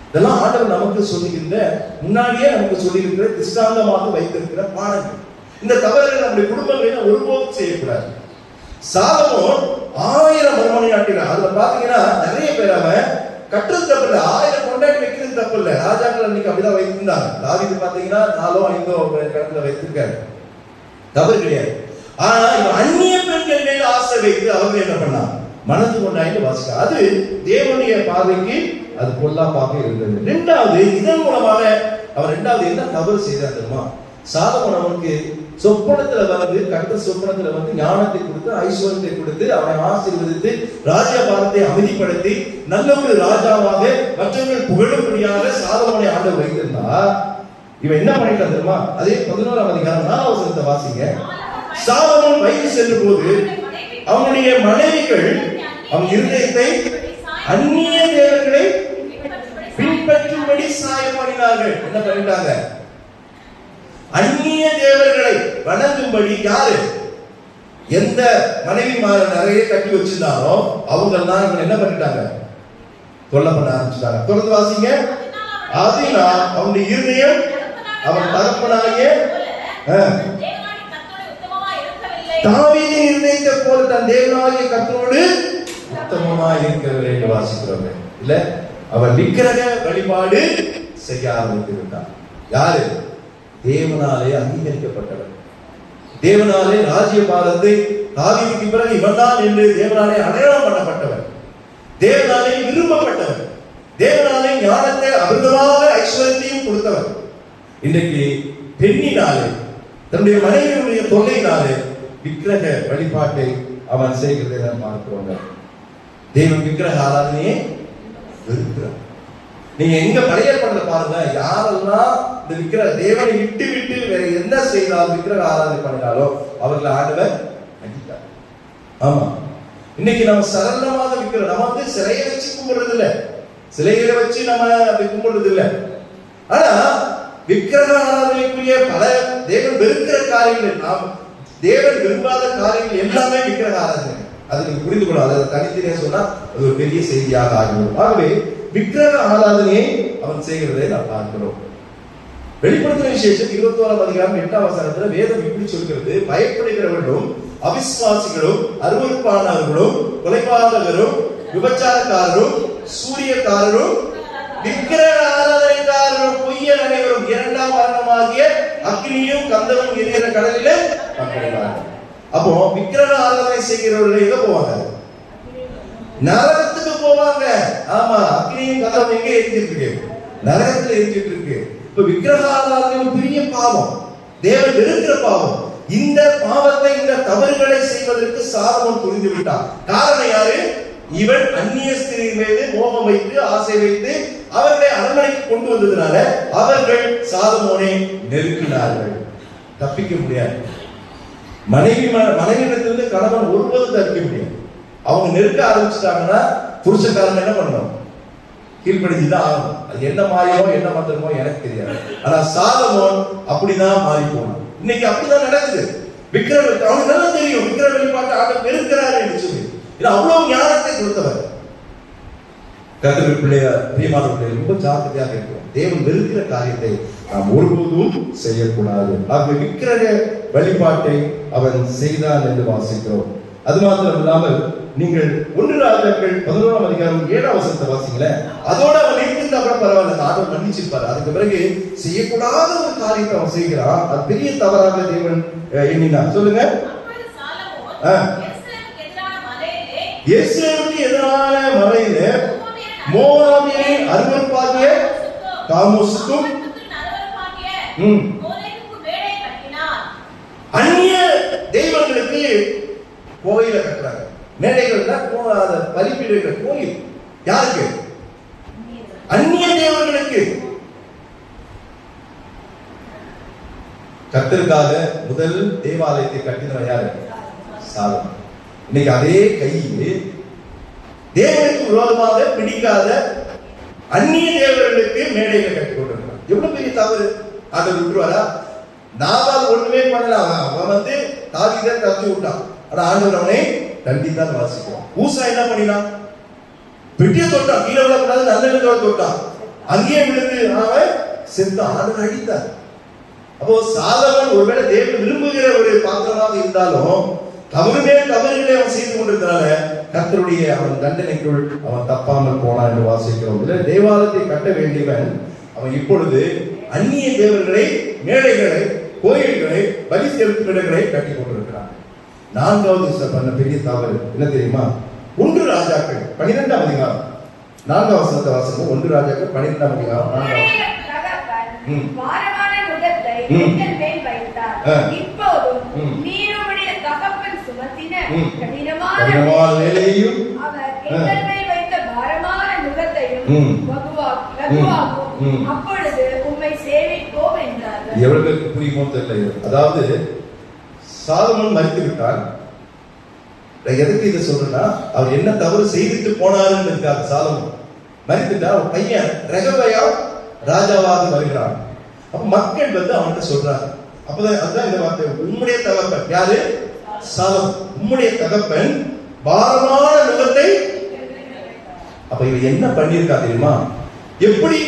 இதெல்லாம் ஆண்டவர் நமக்கு சொல்லுகின்ற, முன்னாடியே நமக்கு சொல்லியிருக்கிற திஷ்டாந்தமாக வைத்திருக்கிற பாடங்கள். இந்த தவறுகள் நம்முடைய குடும்பங்களில் ஒருபோதும் செய்யக்கூடாது. சாலமோன் 1000 மறுமணி ஆட்டினான். அதுல பாத்தீங்கன்னா நிறைய பேர் அவன் கட்டுறது தப்பு இல்லை, 1000 கொண்டாடி வைக்கிறது தப்பு இல்லை. ராஜாக்கள் அன்னைக்கு அப்படிதான் வைத்திருந்தாங்க. தாவீது பாத்தீங்கன்னா 4 5 இடத்துல வைத்திருக்காரு, தவறு கிடையாது. ஆனா இவன் அந்நிய பெண்கள் மேல ஆசை வைத்து அவங்க என்ன பண்ணா மனது கொண்டாயிட்டு வாசிக்க, அது தேவனுடைய பார்வைக்கு அது பொல்லாப்பாக இருந்தது. இரண்டாவது, இதன் மூலமாக அவன் என்ன தவறு செய்தார் தெரியுமா? சாலமோன் அவனுக்கு சொப்பனத்துல கட்ட சொப்பனத்துல ஞானத்தை கொடுத்து ஐஸ்வர்யத்தை கொடுத்து அவனை ஆசீர்வதித்து ராஜ்யபாரத்தை அமைதிப்படுத்தி நல்ல ஒரு ராஜாவாக மற்றவர்கள் புகழும்படியாக சாலமோனை ஆண்டவர் வைத்திருந்தா, இவன் என்ன பண்ணிட்டான் தெரியுமா? அதே 11ஆம் அதிகாரம் 4ஆம் வசனத்தை வாசிங்க. சாலமோன் வயது சென்ற போது அவனுடைய மனைவிகள் அவன் இருதயத்தை அந்நிய தேவர்களை பின்பற்றும்படி சாயப்படினார்கள். என்ன பண்ணிட்டாங்க? அந்நிய தேவர்களை வணங்கும்படி. யாரு? எந்த மனைவிமார நிறைய கட்டி வச்சிருந்தாரோ அவங்க எல்லாம் இவங்க என்ன பண்ணிட்டாங்க? தொல்லை பண்ண ஆரம்பிச்சுட்டாங்க. தொடர்ந்து வாசிங்க. அதனால் அவனுடைய இருதயம் அவன் தகப்பனாகிய தாவீதின் இருதயத்தை போல தன் தேவனாகிய கர்த்தரோடு உத்தமமாய் இருக்கவில்லை என்று வாசிக்கிறோம். இல்ல, அவன் விக்கிரக வழிபாடு செய்ய ஆரம்பித்து விட்டான். யாரு? தேவனாலே அங்கீகரிக்கப்பட்டவர், தேவனாலே ராஜ்யபாரத்தை தாவீதுக்கு பிறகு இவன்தான் என்று தேவனாலே அடையாளம் பண்ணப்பட்டவர், தேவனாலே விரும்பப்பட்டவர், தேவனாலே ஞானத்தை அமிர்தமாக ஐஸ்வர்யத்தையும் கொடுத்தவர். இன்றைக்கு பெண்ணினாலே தன்னுடைய மனைவியுடைய தொல்லையினாலே விக்கிரக வழிபாட்டை அவன் செய்கிறதை நாம் பார்க்கிறோம். தேவன் விக்கிரக ஆராதனையே வெறுக்கிறார். நீங்க எங்க படையப்படல பாருங்க, யாரெல்லாம் இந்த விக்கிரக தேவனை விட்டு வேற என்ன செய்தாலும் விக்கிரக ஆராதனை பண்ணினாலும் அவர்களை ஆண்டவர் அடித்தார். ஆமா, இன்னைக்கு நம்ம சரளமாக விக்கிரக நம்ம சிலையை வச்சு கும்பிடுறது இல்ல, சிலைகளை வச்சு நம்ம அப்படி கும்பிடுறது இல்ல. ஆனா விக்கிரக ஆராதனைக்குரிய பல தேவன் வெறுக்கிற காரியங்கள், நாம் தேவன் விரும்பாத காரியங்கள் எல்லாமே விக்கிரக ஆராதனை. அது நீங்க புரிந்து கொள்ளலாம். அதை தனித்தனியா சொன்னா அது ஒரு பெரிய செய்தியாக ஆகிவிடும். ஆகவே விக்கிரக ஆராதனையை அவன் செய்கிறதை நாம் பார்க்கிறோம். வெளிப்படுத்தின விசேஷம் 21ஆம் அதிகாரம் 8ஆம் வசனத்துல வேதம் இப்படி சொல்கிறது: பயப்படுகிறவர்களும் அவிசுவாசிகளும் அருவருப்பானவர்களும் கொலைபாதகரும் விபச்சாரக்காரரும் சூரியக்காரரும் விக்கிரக ஆராதனைக்காரரும் பொய்யர் அனைவரும் 2ஆம் மரணமாகிய அக்னியும் கந்தமும் எரிகிற கடலிலே பங்கடைவார்கள். அப்போ விக்கிரக ஆராதனை செய்கிறவர்கள் எங்க போவாங்க? நரகத்துக்கு போவாங்க. ஆமா, அக்னியும் கந்தமும் எங்க எரிஞ்சிட்டு இருக்கு? நரகத்துல எரிஞ்சிட்டு இருக்கு. இப்ப விக்கிரக ஆராதனை பெரிய பாவம், தேவன் வெறுக்கிற பாவம். இந்த பாவத்தை, இந்த தவறுகளை செய்வதற்கு சாலமோன் புரிந்து விட்டான். காரணம் யாரு? இவன் அந்நிய ஸ்திரீ மீது மோகம் வைத்து ஆசை வைத்து அவர்களை அரண்மனைக்கு கொண்டு வந்ததுனால அவர்கள் சாலமோனை நெருக்கினார்கள். தப்பிக்க முடியாது. மனைவியிடத்திலிருந்து கணவன் ஒருபோதும் தப்பிக்க முடியாது. அவங்க நெருக்க ஆரம்பிச்சுட்டாங்கன்னா புருஷக்காரன் என்ன பண்ணணும்? கீழ்படிச்சுதான் ஆகணும். அது என்ன மாறியோ என்ன மந்திரமோ எனக்கு தெரியாது. ஆனா சாலமோன் அப்படிதான் மாறி போனான். இன்னைக்கு அப்படிதான் நடக்குது. விக்கிரக அவனுக்கு நல்லா தெரியும் விக்கிரக வழிபாட்டு ஆண்டவர் வெறுக்கிறாரு என்று சொல்லி. இது அவ்வளவு ஞானத்தை கொடுத்தவர். கர்த்தருடைய பிரியமானவர்களே, ரொம்ப ஜாக்கிரதையாக இருக்கிறோம். தேவன் வெறுக்கிற காரியத்தை நாம் ஒருபோதும் செய்யக்கூடாது. ஆகவே விக்கிரக வழிபாட்டை அவன் செய்தான் என்று வாசிக்கிறோம். அது மாத்திரம் இல்லாமல் நீங்கள் 1 ராஜாக்கள் 11ஆம் அதிகாரம் 7ஆம் வசனத்தை வாசிங்களேன். அதோட அவன் நிறுத்திருந்தா கூட பரவாயில்ல, ஆண்டவர் மன்னிச்சிருப்பாரு. அதுக்கு பிறகு செய்யக்கூடாத ஒரு காரியத்தை அவன் செய்கிறான். அது பெரிய தவறாக தேவன் எண்ணினார். சொல்லுங்க. எருசலேமுக்கு எதிரான மலையிலே மோவாபியரின் அருவருப்பாகிய காமோசுக்கும் அந்நிய தெய்வங்களுக்கு கோயிலை கட்டுறாங்க. மேடைகள்ல அதை பலிப்பிடுகிற கோயில் யாருக்கு? அந்நிய தேவர்களுக்கு. கர்த்தருக்காக முதல் தேவாலயத்தை கட்டினவன் யாரு? சாலமோன். இன்னைக்கு அதே கையில் தேவனுக்கு விரோதமாக பிடிக்காத அந்நிய தேவர்களுக்கு மேடைகளை கட்டி கொண்டிருக்கிறான். எவ்வளவு பெரிய தவறு! அதை விட்டுருவாரா? நாபால் ஒண்ணுமே பண்ணல. அவன் தாவீதை தப்பி விட்டான். ஆனா ஆண்டவர் அவனை தண்டித்தான் வாசிக்கிறான். ஊசா என்ன பண்ணினான்? பெட்டியை தொட்டான், கீழே விழக்கூடாது, நல்ல தொட்டான், அங்கேயே விழுந்து அவன் செத்தான். ஆண்டவர் அடித்தார். அப்போ சாலமோன் ஒருவேளை தேவன் விரும்புகிற ஒரு பாத்திரமாக இருந்தாலும் தவறுகளை அவன் செய்து கொண்டிருந்தனால கர்த்தருடைய அவன் தண்டனைக்குள் அவன் தப்பாமல் போனான் என்று வாசிக்கிறோம். தேவாலயத்தை கட்ட வேண்டியவன் அவன் இப்பொழுது அந்நிய தேவர்களை, மேடைகளை, கோயில்களை, பலி செலுத்தும் இடங்களை கட்டி கொண்டிருக்கிறான். நான்காவது பண்ண பெரிய தவறு என்ன தெரியுமா? 1 ராஜாக்கள் 12ஆம் அதிகாரம் 4ஆம் வசனத்தை வாசிங்க. 1 ராஜாக்கள் 12ஆம் அதிகாரம் 4ஆம். கடினமான வேலையையும் எவ்வளவு புரியுமோ தெரியல. அதாவது சாலமோன் மரித்து விட்டான். எதுக்கு இதை சொல்றேன்னா, அவர் என்ன தவறு செய்துட்டு போனாருன்னு இருக்காரு. சாலமோன் மரித்துட்டா, அவர் பையன் ரெகபெயாம் ராஜாவாக வருகிறான். அப்ப மக்கள் அவன்கிட்ட சொல்றாங்க. அப்பதான் அதுதான் இந்த வார்த்தை, உம்முடைய தகப்பன் யாரு? சாலமோன். உம்முடைய தகப்பன் பாரமான நுகத்தை. அப்ப இவன் என்ன பண்ணிருக்கா தெரியுமா? எப்படி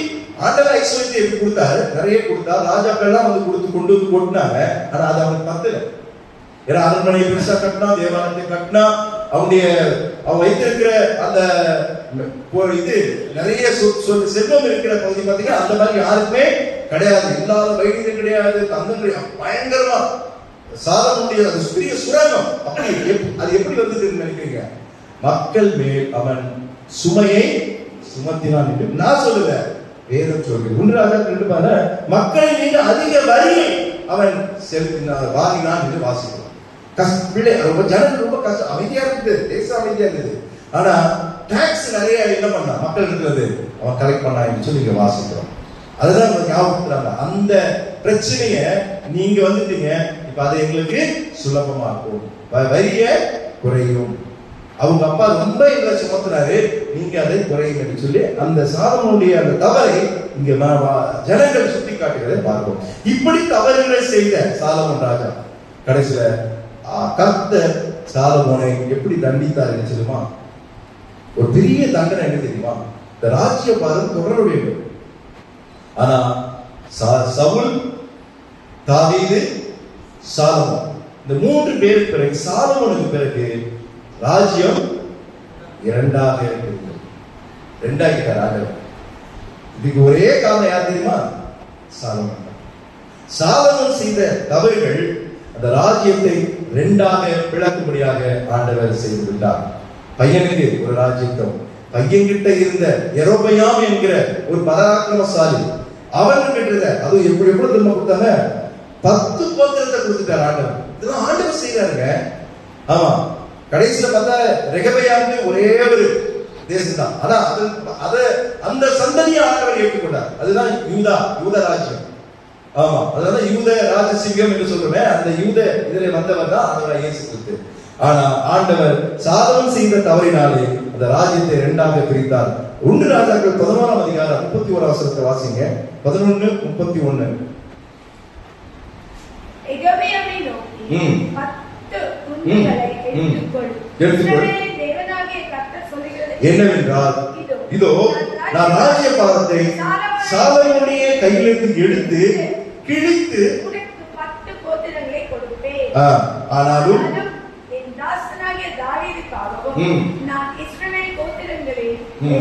ஆண்டவர் ஐஸ்வர்யத்தை எப்படி கொடுத்தாரு? நிறைய கொடுத்தா. ராஜாக்கள் எல்லாம் கொடுத்து கொண்டு வந்து கொட்டினாங்க. ஆனா அது அவனுக்கு பத்தல. ஏன்னா அரண்மனையை பெருசா கட்டினா, தேவாலயத்தை கட்டினா, அவன் வைத்திருக்கிற அந்த இது நிறைய செல்வம் இருக்கிற பகுதி பார்த்தீங்கன்னா அந்த மாதிரி யாருக்குமே கிடையாது. இல்லாத வைத்தியம் கிடையாது, தங்கம் கிடையாது. பயங்கரமா சாலமோனுடைய அது பெரிய சுரங்கம். அப்படி அது எப்படி வந்ததுன்னு நினைக்கிறீங்க? மக்கள் மேல் அவன் சுமையை சுமத்தினான் என்று நான் சொல்லுவேன். வேதம் சொல்கிறது. 1 ராஜாக்கள் 2 மக்களை மீது அதிக வரியை அவன் செலுத்தினான், வாங்கினான் என்று வாசிக்கிறோம். ரொம்ப ஜனங்கள் ரொம்ப கஷ்டம், அமைதியா இருக்குது, தேசம் அமைதியா இருக்குது. ஆனா டாக்ஸ் நிறைய என்ன பண்ணா மக்கள் இருக்கிறது அவன் கலெக்ட் பண்ணா என்று சொல்லி இங்க வாசிக்கிறோம். அதுதான் ஞாபகப்படுத்துறாங்க. அந்த பிரச்சனைய நீங்க வந்துட்டீங்க, இப்ப அது எங்களுக்கு சுலபமா இருக்கும், வரிய குறையும். அவங்க அப்பா ரொம்ப எங்களை சுமத்துறாரு, நீங்க அதை குறையும் என்று சொல்லி அந்த சாலமோனுடைய அந்த தவறை இங்க ஜனங்கள் சுட்டி காட்டுகிறதை பார்ப்போம். இப்படி தவறுகளை செய்த சாலமோன் ராஜா கடைசியில கர்த்தர் சாலமோனை எப்படி தண்டித்தார் என்று சொல்லுமா? ஒரு பெரிய தண்டனை என்ன தெரியுமா? இந்த ராஜ்ய பாரம் தொடர வேண்டும். ஆனா சவுல், தாவீது, சாலமோன் இந்த 3 பேருக்கு பிறகு, சாலமோனுக்கு பிறகு ராஜ்யம் 2ஆக இருக்கிறது. 2ஆகிட்டார். இதுக்கு ஒரே காரணம் யார் தெரியுமா? சாலமோன். சாலமோன் செய்த தவறுகள் அந்த ராஜ்யத்தை 2ஆக பிளக்கும்படியாக ஆண்டவர் செய்து விட்டார். பையனுக்கு ஒரு ராஜ்யத்தம், பையன்கிட்ட இருந்த யெரொபெயாம் என்கிற ஒரு பராக்கிரமசாலி, அவன் கிட்ட அது எப்படி திரும்ப கொடுத்தாங்க? 10 கோத்திரத்தை கொடுத்துட்டார் ஆண்டவர். இதெல்லாம் ஆண்டவர் செய்யறாருங்க. ஆமா, கடைசியில பார்த்தா ரெகபெயாமுக்கு ஒரே ஒரு தேசம் தான். ஆனா அது அந்த சந்ததியை ஆண்டவர் ஏற்றுக்கொண்டார். அதுதான் யூத ராஜ்யம். ஆமா, அதனால யூத ராஜசிங்கம் என்று சொல்றோமே, அந்த யூத இதிலே வந்தவர் தான் ஆண்டவர் இயேசு கிறிஸ்து. ஆனா ஆண்டவர் சாலமோன் செய்த தவறினாலே அந்த ராஜ்யத்தை 2ஆக பிரித்தார். 1 ராஜாக்கள் 11ஆம் அதிகாரம் 31 வசனத்தை வாசிங்க. 11:31. எகோபியாவை நோக்கி 10 குஞ்சுகளை எடுத்துக்கொள். தேவனாகிய கர்த்தர் சொல்லுகிறது என்னவென்றால், இதோ நான் ராஜ்ய பாரத்தை சாலமோனுடைய கையிலிருந்து எடுத்து கிழித்து 10 கோத்திரங்களை கொடுப்பேன். ஆனாலும் என் தாசனாகிய தாவீதுக்காகவும் நான் இஸ்ரவேல் கோத்திரங்களில்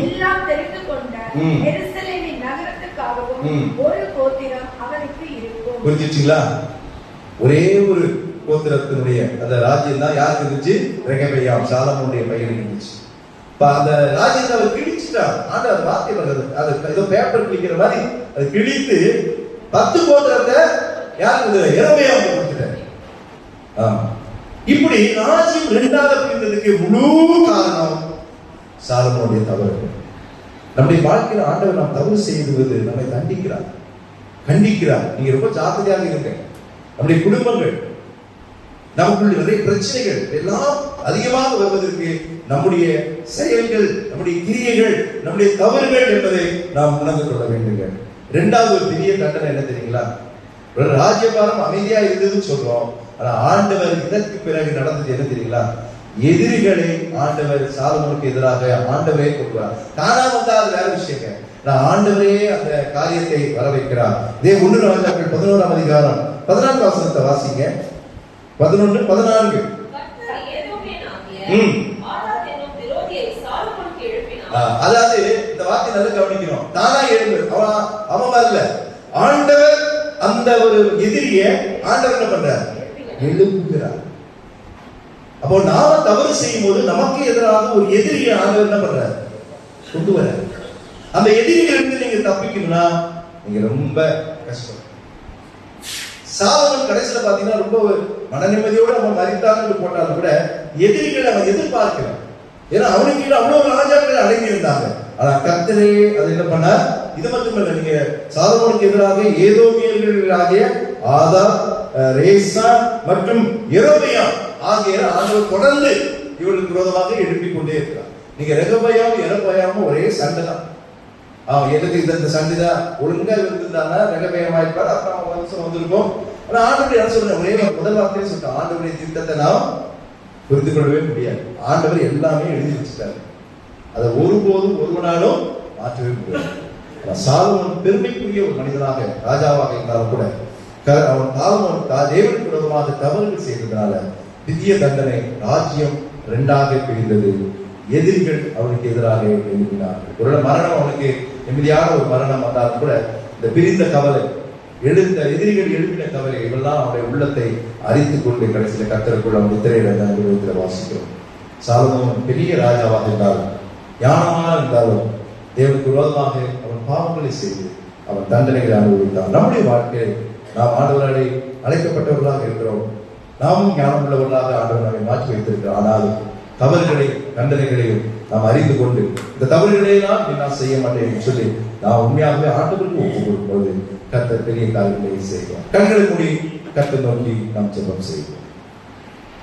எல்லாம் தெரிந்து கொண்ட எருசலேமின் நகரத்துக்காகவும் ஒரு கோத்திரம் அவனுக்கு இருக்கும். புரிஞ்சுச்சுங்களா? ஒரே ஒரு கோத்திரத்தினுடைய அந்த ராஜ்யம் தான் யாருக்கு இருந்துச்சு? ரெகபெயாம், சாலமோனுடைய பையனுக்கு இருந்துச்சு. அந்த ராஜ்யத்தை அவர் கிழிச்சுட்டார். ஆண்டவர் வார்த்தை வருது, அது ஏதோ பேப்பர் கிழிக்கிற மாதிரி அது கிழித்து 10 கோத்திரத்தை யாருக்கு? யெரொபெயாமுக்கு கொடுத்துட்டார். இப்படி ராஜ்யம் இரண்டாக பிரிந்ததுக்கு முழு காரணம் சாலமோனுடைய தவறு. நம்முடைய வாழ்க்கையில் ஆண்டவர் நாம் தவறு செய்வது நம்மை கண்டிக்கிறார். நீங்க ரொம்ப ஜாக்கிரதையாக இருங்க. நம்முடைய குடும்பங்கள், நமக்குள்ள நிறைய பிரச்சனைகள் எல்லாம் அதிகமாக வருவதற்கு நம்முடைய செயல்கள், நம்முடைய கிரியைகள், நம்முடைய தவறுகள் என்பதை நாம் உணர்ந்து கொள்ள வேண்டுங்க. இரண்டாவது ஒரு பெரிய தண்டனை என்ன தெரியுங்களா? ஒரு ராஜ்யபாரம் அமைதியா இருந்ததுன்னு சொல்றோம். ஆனா ஆண்டவர் இதற்கு பிறகு நடந்தது என்ன தெரியுங்களா? எதிரிகளை ஆண்டவர் சாலமோனுக்கு எதிராக ஆண்டவரே கொள்வார். தானா வந்தா அது வேற விஷயங்க. ஆண்டவரே அந்த காரியத்தை வர வைக்கிறார். இதே 1 ராஜாக்கள் 11ஆம் அதிகாரம் 14 வசனத்தை வாசிங்க. 11, 14. அதாவது இந்த வார்த்தை நல்லா கவனிக்கணும். தானா எழுந்து அவன் வரல, ஆண்டவர் அந்த ஒரு எதிரிய ஆண்டவர் என்ன பண்றார்? எழுப்புகிறார். அப்போ நாம தவறு செய்யும் போது நமக்கு எதிராக ஒரு எதிரியை ஆண்டவர் என்ன பண்றார்? கொண்டு வர. அந்த எதிரிகளிலிருந்து நீங்க தப்பிக்கணும்னா நீங்க ரொம்ப கஷ்டம். சாலமோன் கடைசியில பாத்தீங்கன்னா ரொம்ப மன நிம்மதியோடு அவன் மரித்தான்னு போட்டாலும் கூட எதிரிகள் அவன் எதிர்பார்க்கிறான். ஏன்னா அவனுக்கு அவ்வளவு ராஜாக்கள் அடங்கி இருந்தாங்க. ஆனா கர்த்தரே அது என்ன பண்ணார்? இது மட்டுமல்ல, நீங்க சாலமோனுக்கு எதிராக ஏதோமியர்களாகிய ஆதா, ரேசா மற்றும் எரோபெயாம் ஆகிய ஆண்டவர் தொடர்ந்து இவர்களுக்கு விரோதமாக எழுப்பிக் கொண்டே இருக்கிறார். நீங்க ரெகபெயாமும் ஒரே சண்டை தான். எனக்கு இந்த சண்டை தான் ஒழுங்கா இருந்திருந்தானா ரெகபெயாமாயிருப்பார், அப்புறம் அவன் வம்சம் வந்திருக்கும். ஆனா ஆண்டவர் என்ன சொல்ற? ஒரே முதல் வார்த்தையே சொல்லிட்டான், ஆண்டவருடைய திட்டத்தை நாம் புரிந்து கொள்ளவே முடியாது. ஆண்டவர் எல்லாமே எழுதி வச்சுட்டாரு. அதை ஒருபோதும் ஒருவனாலும் மாற்றவே முடியாது. சாலமோன் பெருமைக்குரிய ஒரு மனிதனாக ராஜாவாக இருந்தாலும் கூட அவன் தேவனுக்கு விரோதமாக தவறுகள் செய்ததுனால திவ்ய தண்டனை, ராஜ்யம் இரண்டாக பிரிந்தது. எதிரிகள் அவனுக்கு எதிராக எழுப்பினார்கள். ஒரு மரணம் அவனுக்கு நிம்மதியான ஒரு மரணம் வந்தாலும் கூட இந்த பிரிந்த கவலை, எதிரிகள் எழுப்பின கவலை இவெல்லாம் அவனுடைய உள்ளத்தை அரித்துக் கொண்டு கடைசியில கர்த்தருக்குள் அவன் முத்திரையில வாசிக்கிறோம். சாலமோன் பெரிய ராஜாவாக இருந்தாலும், ஞானமாக இருந்தாலும், தேவனுக்கு விரோதமாக அவன் பாவங்களை செய்து அவன் தண்டனைகளை அனுபவித்தான். நம்முடைய வாழ்க்கையை நாம் ஆண்டவர்களை அழைக்கப்பட்டவர்களாக இருக்கிறோம். நாமும் ஞானம் உள்ளவர்களாக ஆண்டவர் நம்மை மாற்றி வைத்திருக்கிறோம். ஆனாலும் தவறுகளை, தண்டனைகளையும் நாம் அறிந்து கொண்டு இந்த தவறுகளை நான் செய்ய மாட்டேன் என்று சொல்லி நாம் உண்மையாகவே ஆண்டவருக்கு ஒப்புக் கொடுக்கும்போது கர்த்தர் பெரிய காரியங்களை செய்வோம். கண்களை மூடி கர்த்தர் நோக்கி நாம் ஜெபம் செய்வோம்.